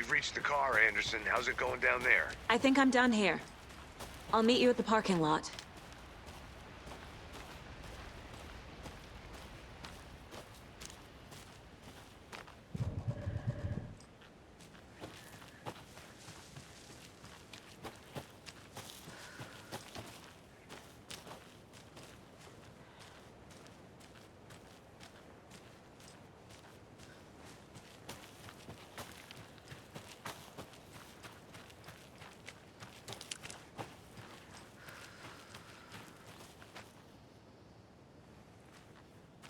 We've reached the car, Anderson. How's it going down there? I think I'm done here. I'll meet you at the parking lot.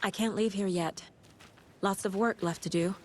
I can't leave here yet. Lots of work left to do.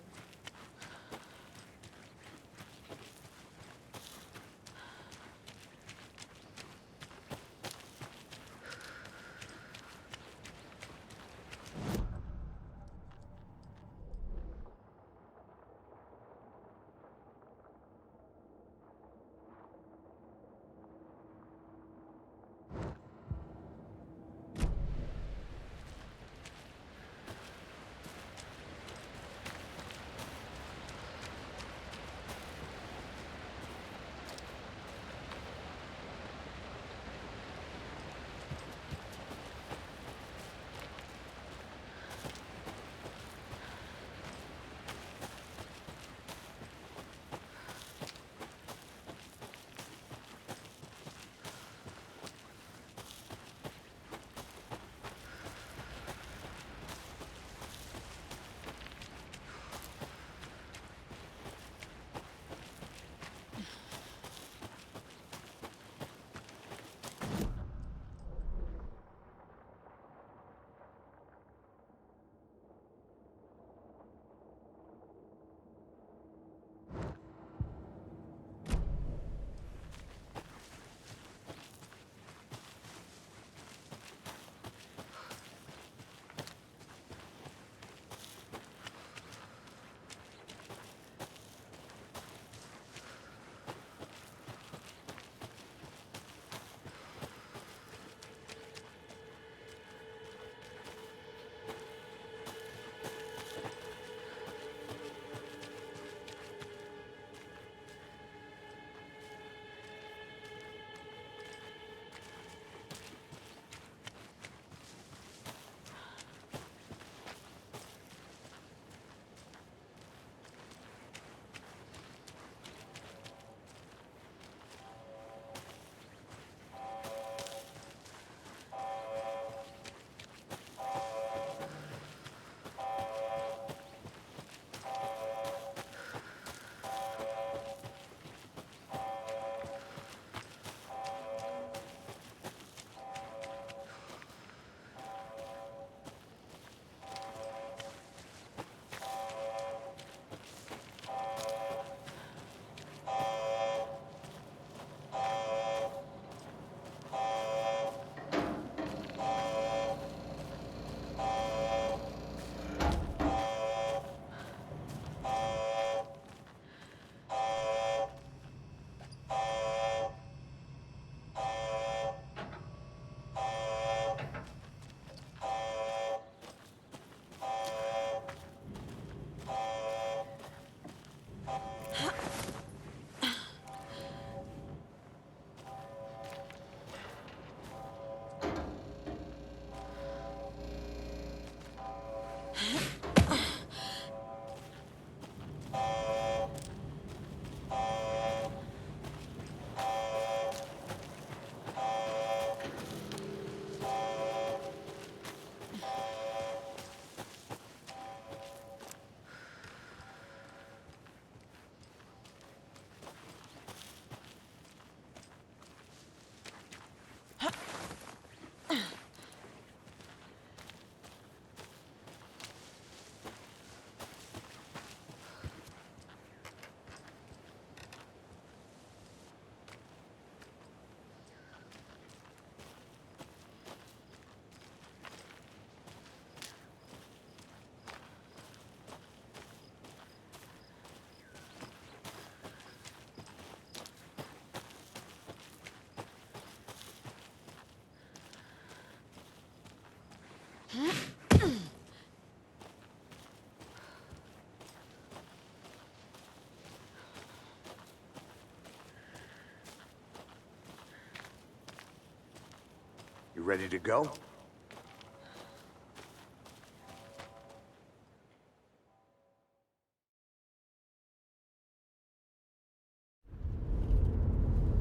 You ready to go?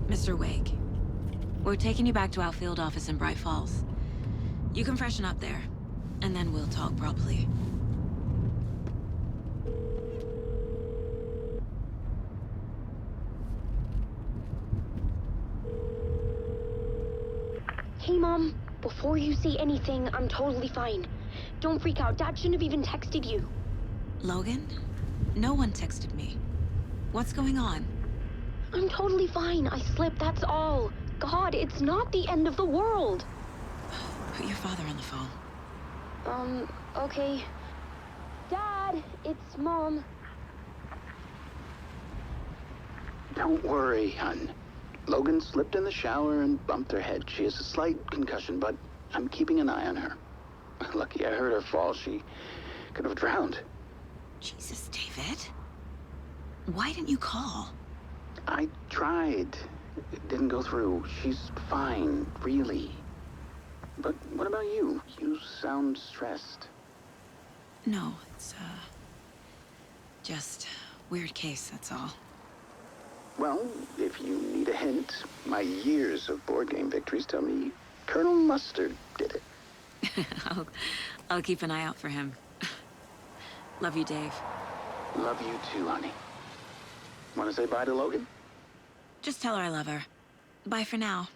Mr. Wake, we're taking you back to our field office in Bright Falls. You can freshen up there, and then we'll talk properly. Hey, Mom. Before you say anything, I'm totally fine. Don't freak out. Dad shouldn't have even texted you. Logan? No one texted me. What's going on? I'm totally fine. I slipped, that's all. God, it's not the end of the world. Put your father on the phone. Okay. Dad, it's Mom. Don't worry, hon. Logan slipped in the shower and bumped her head. She has a slight concussion, but I'm keeping an eye on her. Lucky I heard her fall. She could have drowned. Jesus, David. Why didn't you call? I tried. It didn't go through. She's fine, really. But what about you? You sound stressed. No, it's, just weird case, that's all. Well, if you need a hint, my years of board game victories tell me Colonel Mustard did it. I'll keep an eye out for him. Love you, Dave. Love you too, honey. Want to say bye to Logan? Just tell her I love her. Bye for now.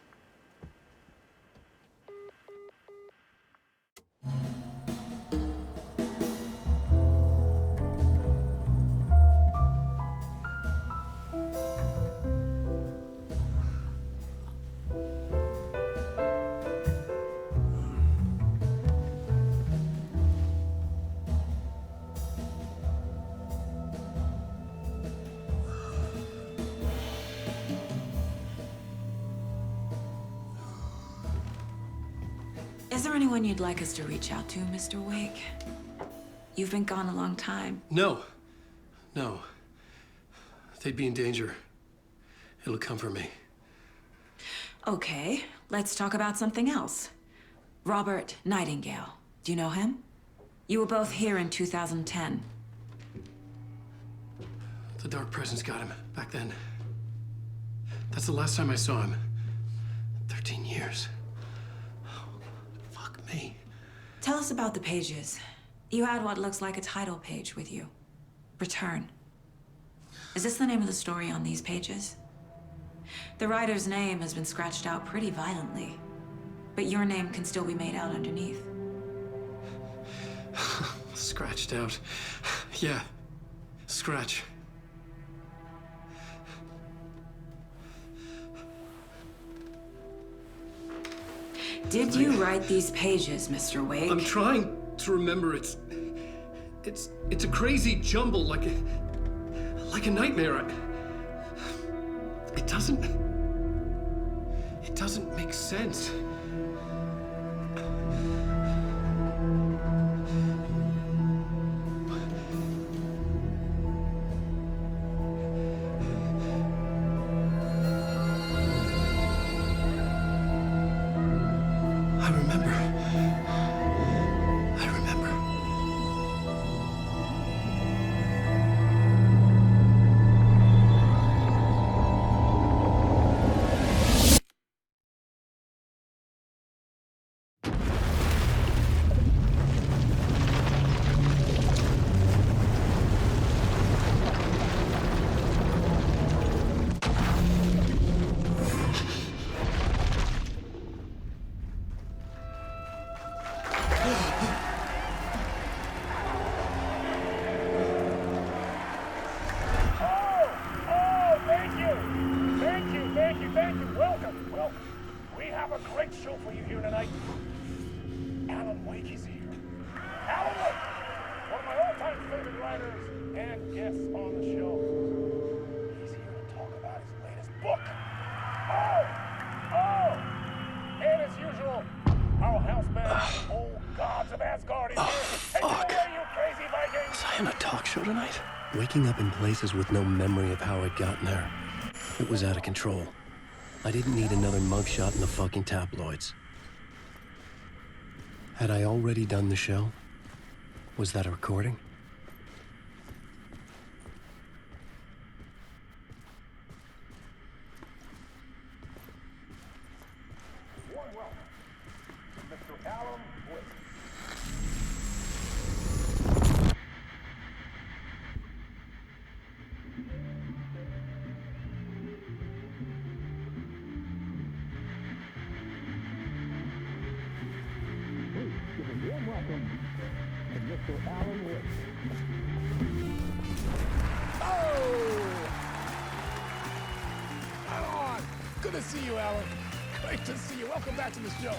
Is there anyone you'd like us to reach out to, Mr. Wake? You've been gone a long time. No. No. They'd be in danger. It'll come for me. Okay, let's talk about something else. Robert Nightingale. Do you know him? You were both here in 2010. The Dark Presence got him back then. That's the last time I saw him. 13 years. Fuck me. Tell us about the pages. You had what looks like a title page with you. Return. Is this the name of the story on these pages? The writer's name has been scratched out pretty violently, but your name can still be made out underneath. Scratched out. Yeah. Scratch. Did you write these pages, Mr. Wake? I'm trying to remember. It's a crazy jumble, like a nightmare. It doesn't make sense. I remember. have a great show for you here tonight. Alan Wake is here. Alan Wake, one of my all-time favorite writers and guests on the show. He's here to talk about his latest book. And as usual, our house band, Old Gods of Asgard, is here. Take it away, you crazy Vikings! Was I on a talk show tonight? Waking up in places with no memory of how I'd gotten there. It was out of control. I didn't need another mugshot in the fucking tabloids. Had I already done the show? Was that a recording? Warm welcome to Mr. Alan Wake. Warm welcome to Mr. Alan Wake. Oh! Alan! Good to see you, Alan. Great to see you. Welcome back to the show.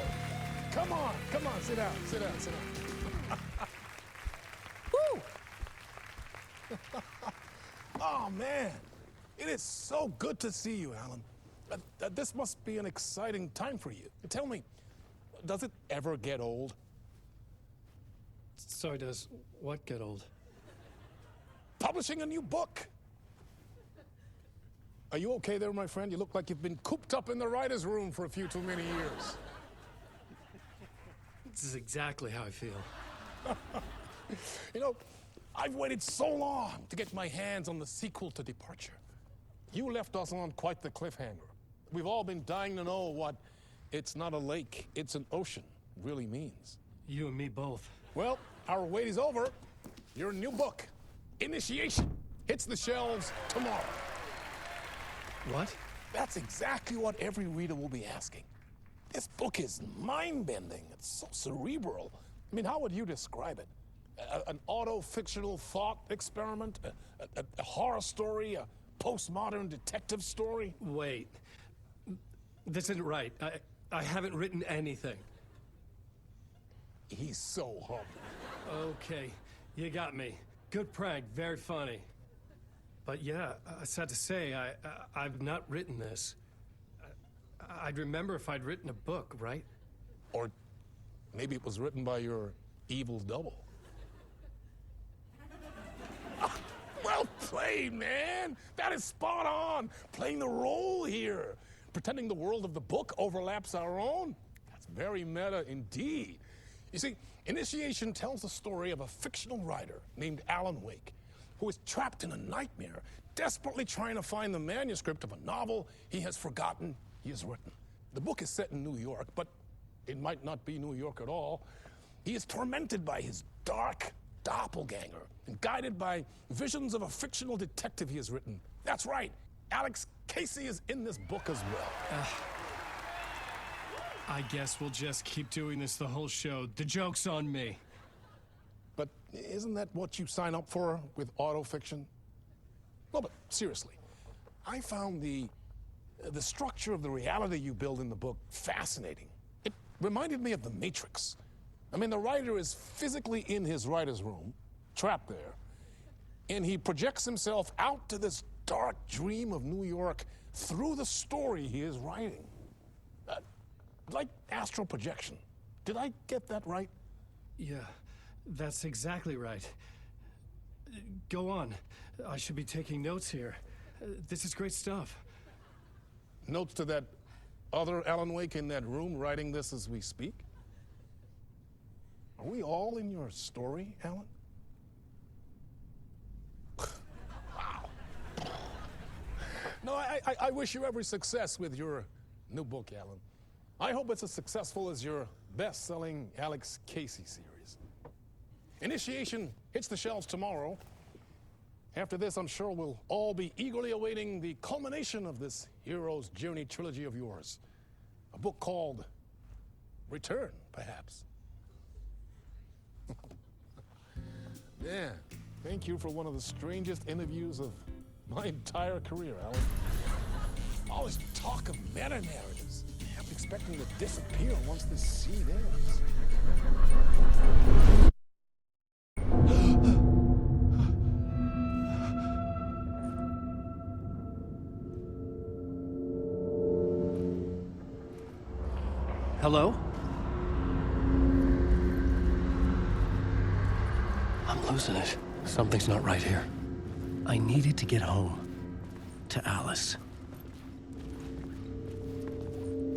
Come on, sit down, sit down. Woo! Oh, man. It is so good to see you, Alan. This must be an exciting time for you. Tell me, does it ever get old? So does what get old? Publishing a new book. Are you okay there, my friend? You look like you've been cooped up in the writer's room for a few too many years. This is exactly how I feel. You know, I've waited so long to get my hands on the sequel to Departure. You left us on quite the cliffhanger. We've all been dying to know what "it's not a lake, it's an ocean" really means. You and me both. Well, our wait is over. Your new book, Initiation, hits the shelves tomorrow. What? That's exactly what every reader will be asking. This book is mind-bending. It's so cerebral. I mean, how would you describe it? An auto-fictional thought experiment? A horror story? A postmodern detective story? Wait. This isn't right. I haven't written anything. He's so humble. Okay, you got me. Good prank, very funny. But yeah, sad to say, I've not written this. I'd remember if I'd written a book, right? Or maybe it was written by your evil double. Well played, man. That is spot on. Playing the role here. Pretending the world of the book overlaps our own. That's very meta indeed. You see, Initiation tells the story of a fictional writer named Alan Wake, who is trapped in a nightmare, desperately trying to find the manuscript of a novel he has forgotten he has written. The book is set in New York, but it might not be New York at all. He is tormented by his dark doppelganger and guided by visions of a fictional detective he has written. That's right, Alex Casey is in this book as well. I guess we'll just keep doing this the whole show. The joke's on me. But isn't that what you sign up for with autofiction? No, but seriously, I found the structure of the reality you build in the book fascinating. It reminded me of The Matrix. I mean, the writer is physically in his writer's room, trapped there, and he projects himself out to this dark dream of New York through the story he is writing. Like astral projection. Did I get that right? Yeah, that's exactly right. Go on. I should be taking notes here. This is great stuff. Notes to that other Alan Wake in that room writing this as we speak? Are we all in your story, Alan? Wow. No, I wish you every success with your new book, Alan. I hope it's as successful as your best-selling Alex Casey series. Initiation hits the shelves tomorrow. After this, I'm sure we'll all be eagerly awaiting the culmination of this hero's journey trilogy of yours. A book called Return, perhaps. Yeah, thank you for one of the strangest interviews of my entire career, Alan. All this talk of meta-narratives. I'm expecting to disappear once this scene ends. Hello? I'm losing it. Something's not right here. I needed to get home. To Alice.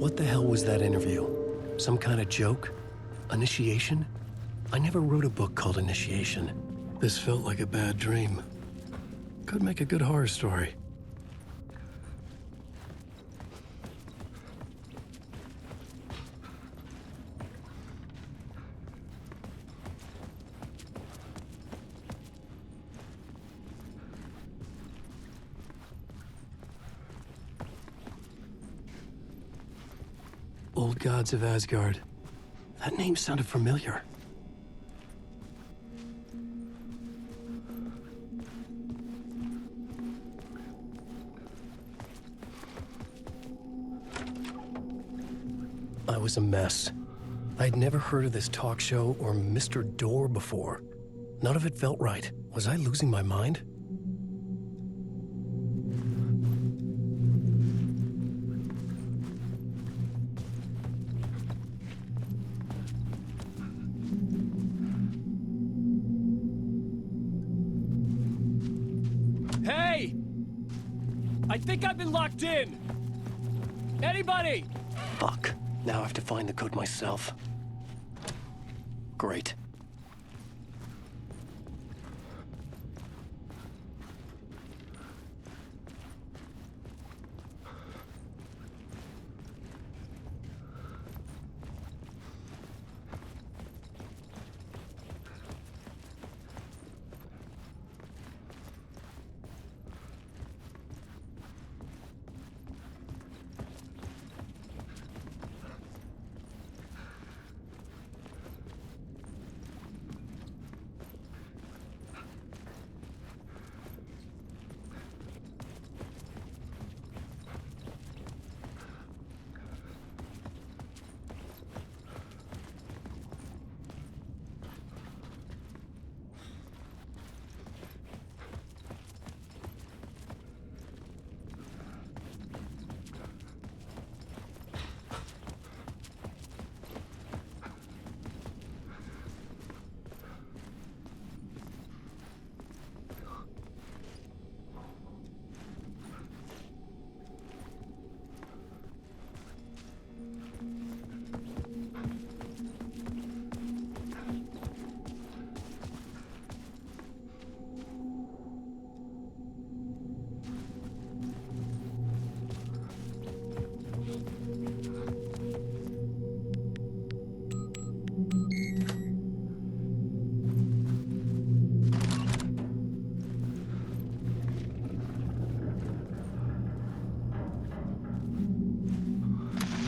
What the hell was that interview? Some kind of joke? Initiation? I never wrote a book called Initiation. This felt like a bad dream. Could make a good horror story. Old Gods of Asgard. That name sounded familiar. I was a mess. I'd never heard of this talk show or Mr. Door before. None of it felt right. Was I losing my mind? Hey! I think I've been locked in! Anybody? Fuck. Now I have to find the code myself. Great.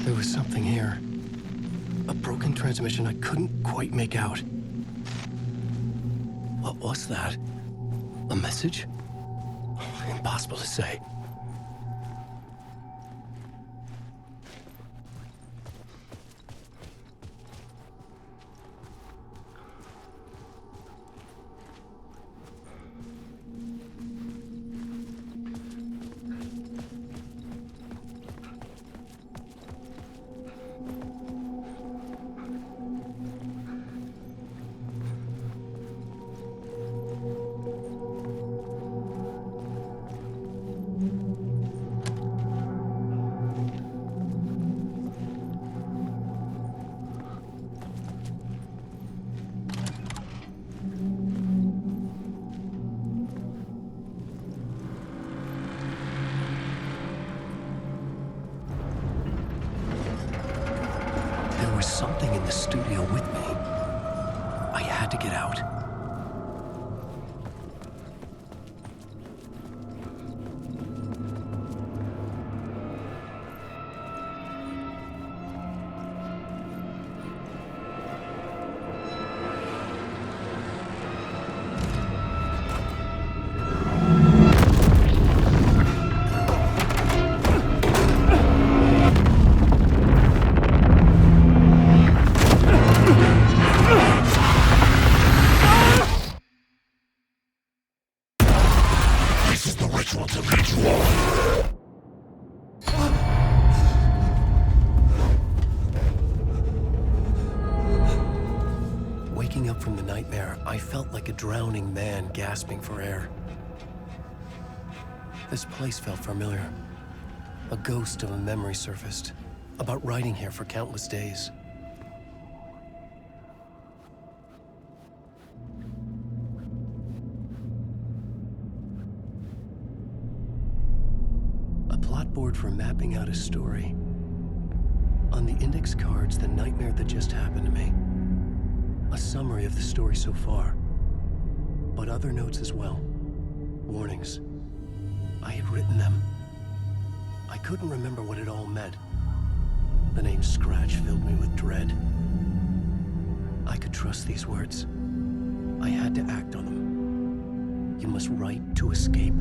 There was something here. A broken transmission I couldn't quite make out. What was that? A message? Impossible to say. Something in the studio with me. I had to get out. Waking up from the nightmare, I felt like a drowning man gasping for air. This place felt familiar. A ghost of a memory surfaced, about riding here for countless days. clipboard for mapping out a story. On the index cards, the nightmare that just happened to me. A summary of the story so far. But other notes as well. Warnings. I had written them. I couldn't remember what it all meant. The name Scratch filled me with dread. I could trust these words. I had to act on them. You must write to escape.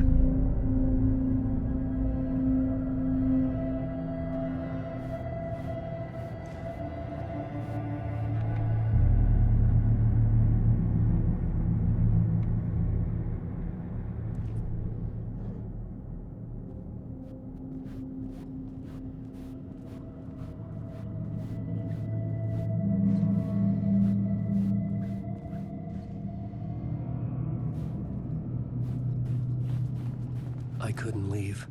I couldn't leave.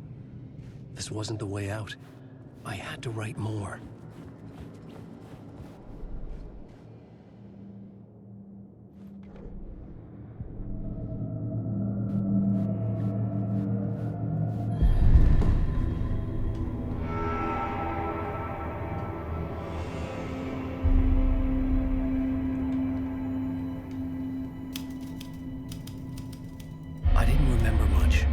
This wasn't the way out. I had to write more. I didn't remember much.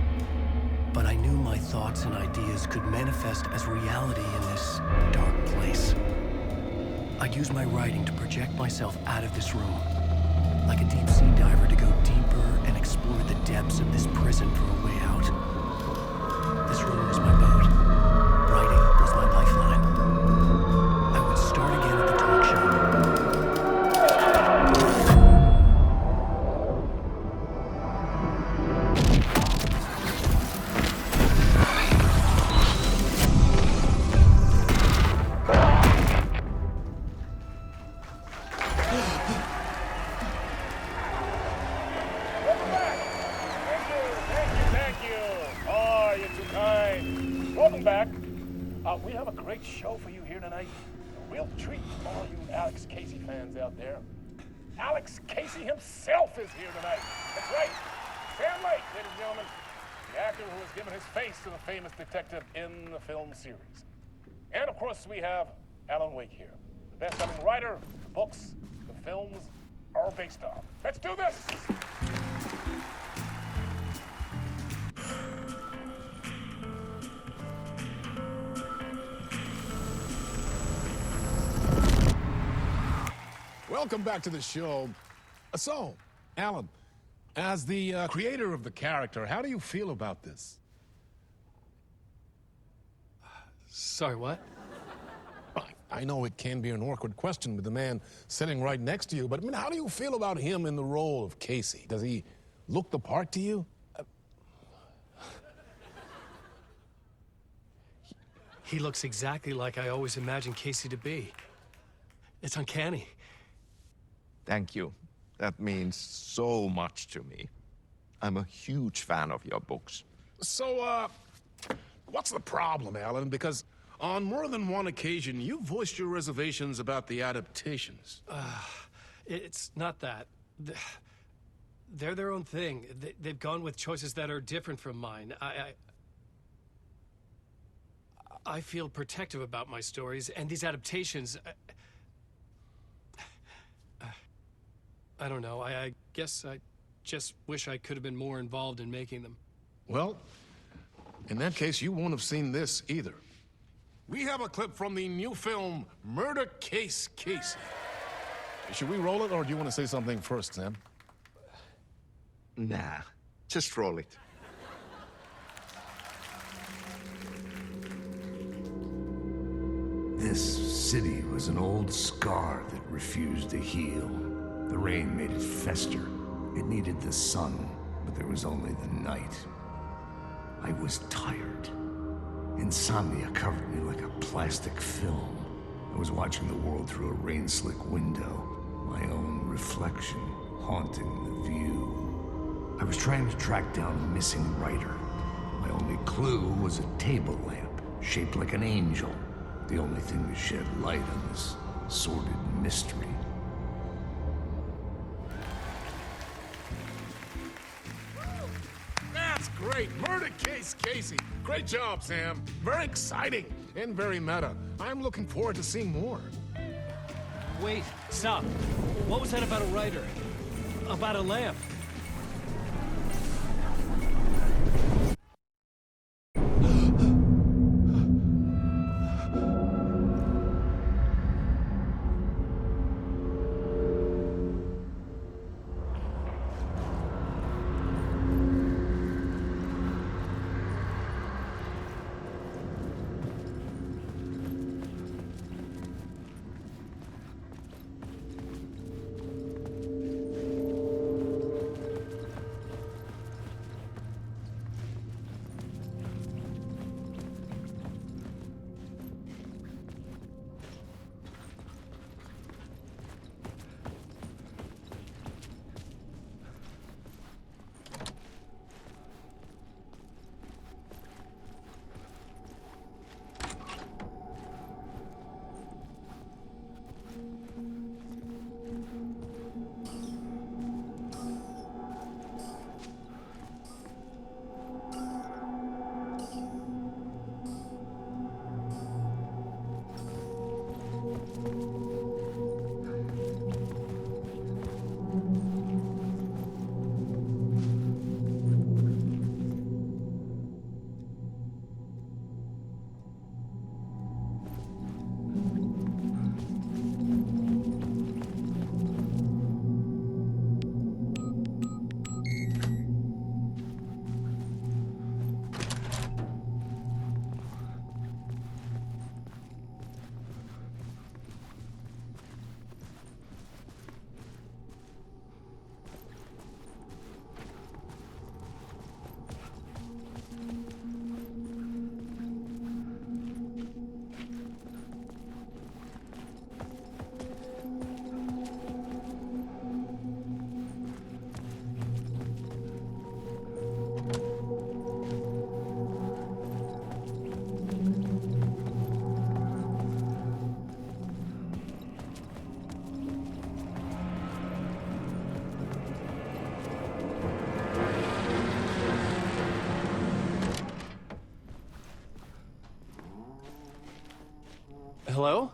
But I knew my thoughts and ideas could manifest as reality in this dark place. I'd use my writing to project myself out of this room, like a deep-sea diver to go deeper and explore the depths of this prison for a way out. This room was my boat. Writing was my lifeline. I would start again at the talk show. Welcome back. We have a great show for you here tonight. A real treat for all you Alex Casey fans out there. Alex Casey himself is here tonight. That's right. Sam Lake, ladies and gentlemen. The actor who has given his face to the famous detective in the film series. And of course, we have Alan Wake here. The best-selling writer, the books, the films are based on. Let's do this! Welcome back to the show. So, Alan, as the creator of the character, how do you feel about this? Sorry, what? I know it can be an awkward question with the man sitting right next to you, but I mean, how do you feel about him in the role of Casey? Does he look the part to you? He looks exactly like I always imagined Casey to be. It's uncanny. Thank you. That means so much to me. I'm a huge fan of your books. So, what's the problem, Alan? Because on more than one occasion, you voiced your reservations about the adaptations. It's not that. They're their own thing. They've gone with choices that are different from mine. I feel protective about my stories, and these adaptations... I don't know. I guess I just wish I could have been more involved in making them. Well, in that case, you won't have seen this either. We have a clip from the new film, Murder Case Casey. Should we roll it, or do you want to say something first, Sam? Nah, just roll it. This city was an old scar that refused to heal. The rain made it fester. It needed the sun, but there was only the night. I was tired. Insomnia covered me like a plastic film. I was watching the world through a rain-slick window, my own reflection haunting the view. I was trying to track down a missing writer. My only clue was a table lamp, shaped like an angel. The only thing to shed light on this sordid mystery. That's great. Murder Case Casey. Great job, Sam. Very exciting and very meta. I'm looking forward to seeing more. Wait, stop. What was that about a writer? About a lamp? Hello?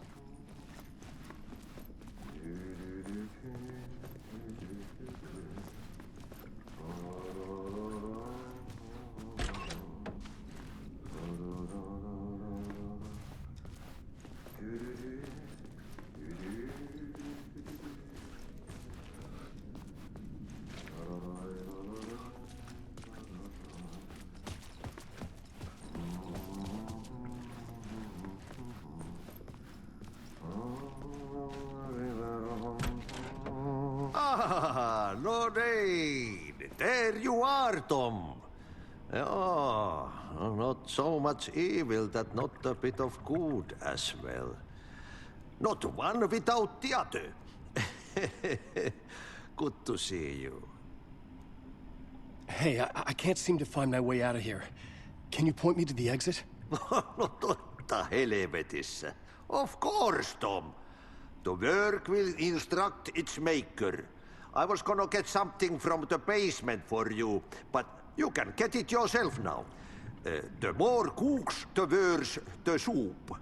Ah, Lorraine! There you are, Tom. Oh, not so much evil that not a bit of good as well. Not one without the other. Good to see you. Hey, I can't seem to find my way out of here. Can you point me to the exit? No totta helvetissä. Of course, Tom. The work will instruct its maker. I was gonna get something from the basement for you, but you can get it yourself now. The more cooks, the worse the soup.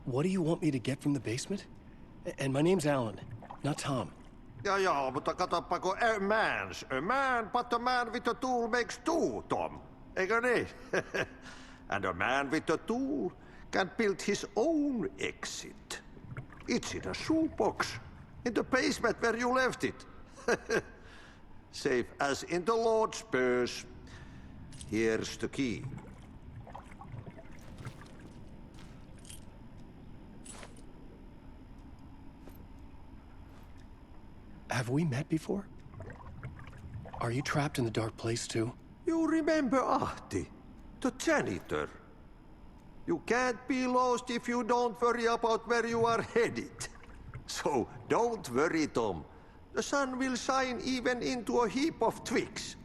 What do you want me to get from the basement? And my name's Alan, not Tom. Ja, mutta katoppa, a man, but a man with a tool makes two, Tom. Eikö niin? And a man with a tool can build his own exit. It's in a shoebox, in the basement where you left it. Safe as in the Lord's purse. Here's the key. Have we met before? Are you trapped in the dark place too? You remember Ahti, the janitor. You can't be lost if you don't worry about where you are headed. So don't worry, Tom. The sun will shine even into a heap of twigs.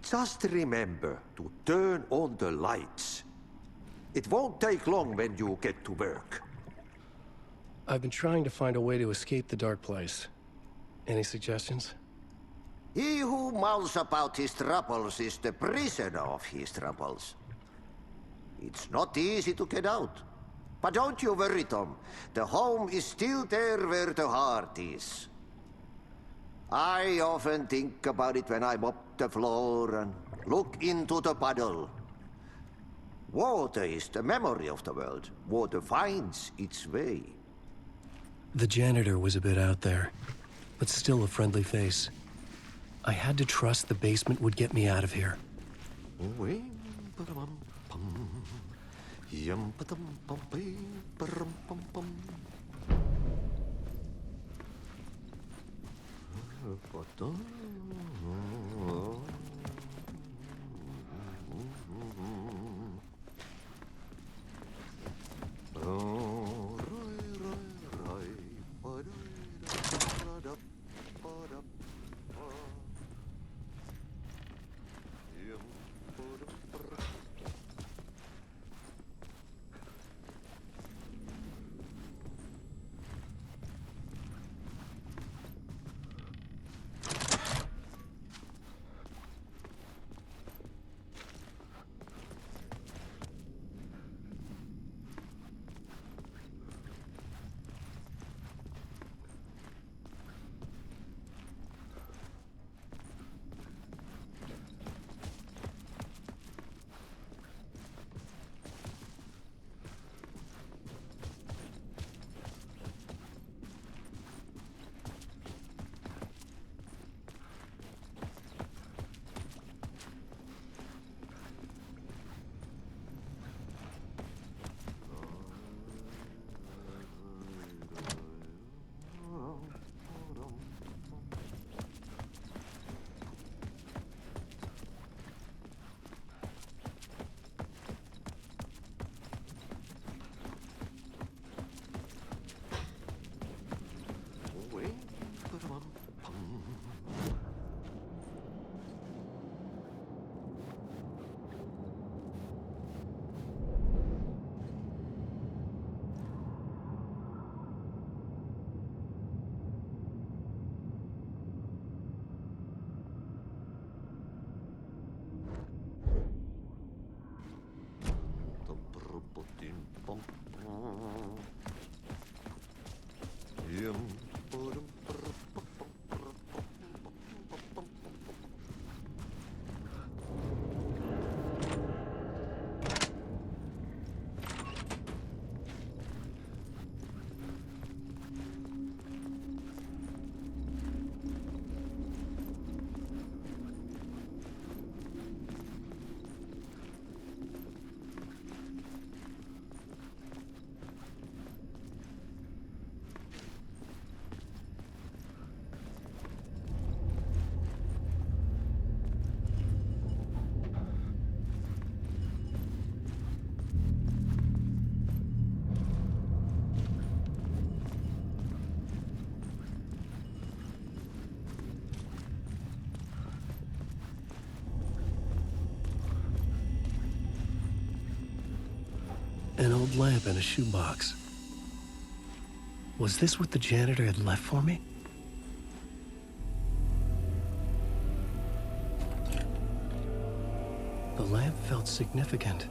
Just remember to turn on the lights. It won't take long when you get to work. I've been trying to find a way to escape the dark place. Any suggestions? He who mouths about his troubles is the prisoner of his troubles. It's not easy to get out. But don't you worry, Tom. The home is still there where the heart is. I often think about it when I mop the floor and look into the puddle. Water is the memory of the world. Water finds its way. The janitor was a bit out there, but still a friendly face. I had to trust the basement would get me out of here. An old lamp in a shoebox. Was this what the janitor had left for me? The lamp felt significant.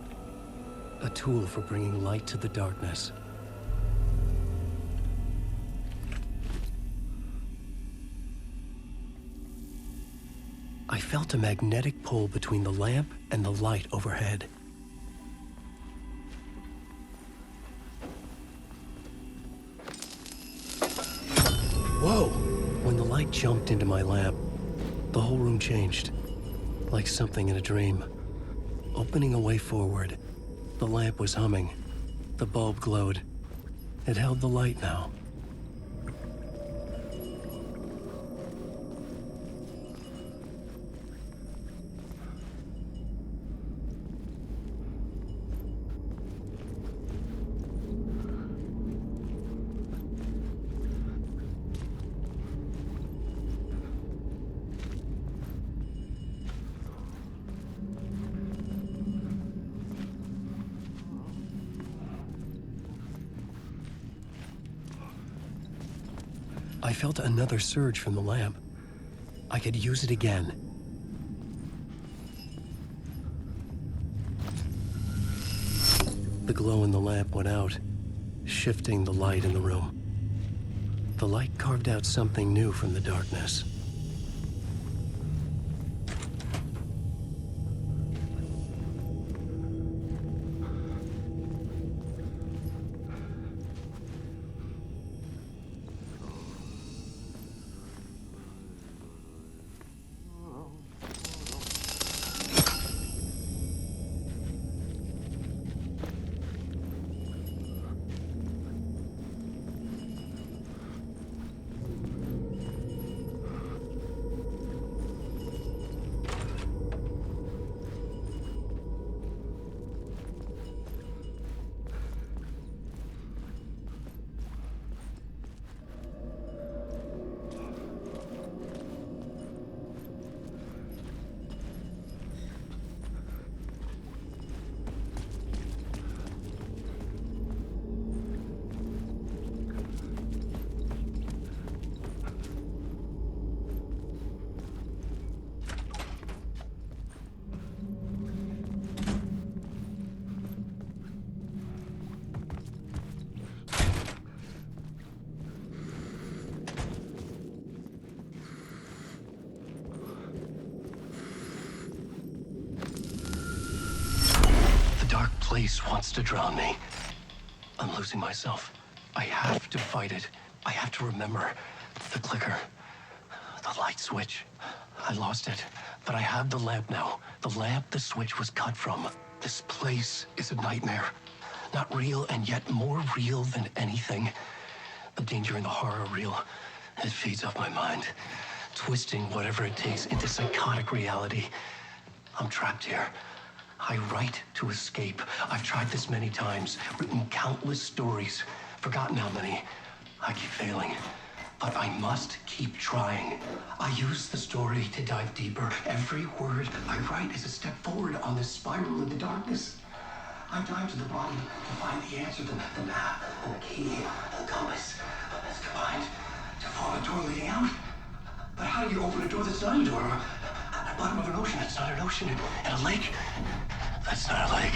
A tool for bringing light to the darkness. I felt a magnetic pull between the lamp and the light overhead. Whoa! When the light jumped into my lamp, the whole room changed, like something in a dream. Opening a way forward, the lamp was humming. The bulb glowed. It held the light now. I felt another surge from the lamp. I could use it again. The glow in the lamp went out, shifting the light in the room. The light carved out something new from the darkness. Place wants to drown me. I'm losing myself. I have to fight it. I have to remember. The clicker. The light switch. I lost it. But I have the lamp now. The lamp the switch was cut from. This place is a nightmare. Not real, and yet more real than anything. The danger and the horror are real. It feeds off my mind. Twisting whatever it takes into psychotic reality. I'm trapped here. I write to escape. I've tried this many times, written countless stories, forgotten how many. I keep failing, but I must keep trying. I use the story to dive deeper. Every word I write is a step forward on this spiral in the darkness. I dive to the bottom to find the answer, the map, and the key, and the compass. It's combined to form a door leading out. But how do you open a door that's not a door? At the bottom of an ocean, that's not an ocean. And a lake, that's not a lake.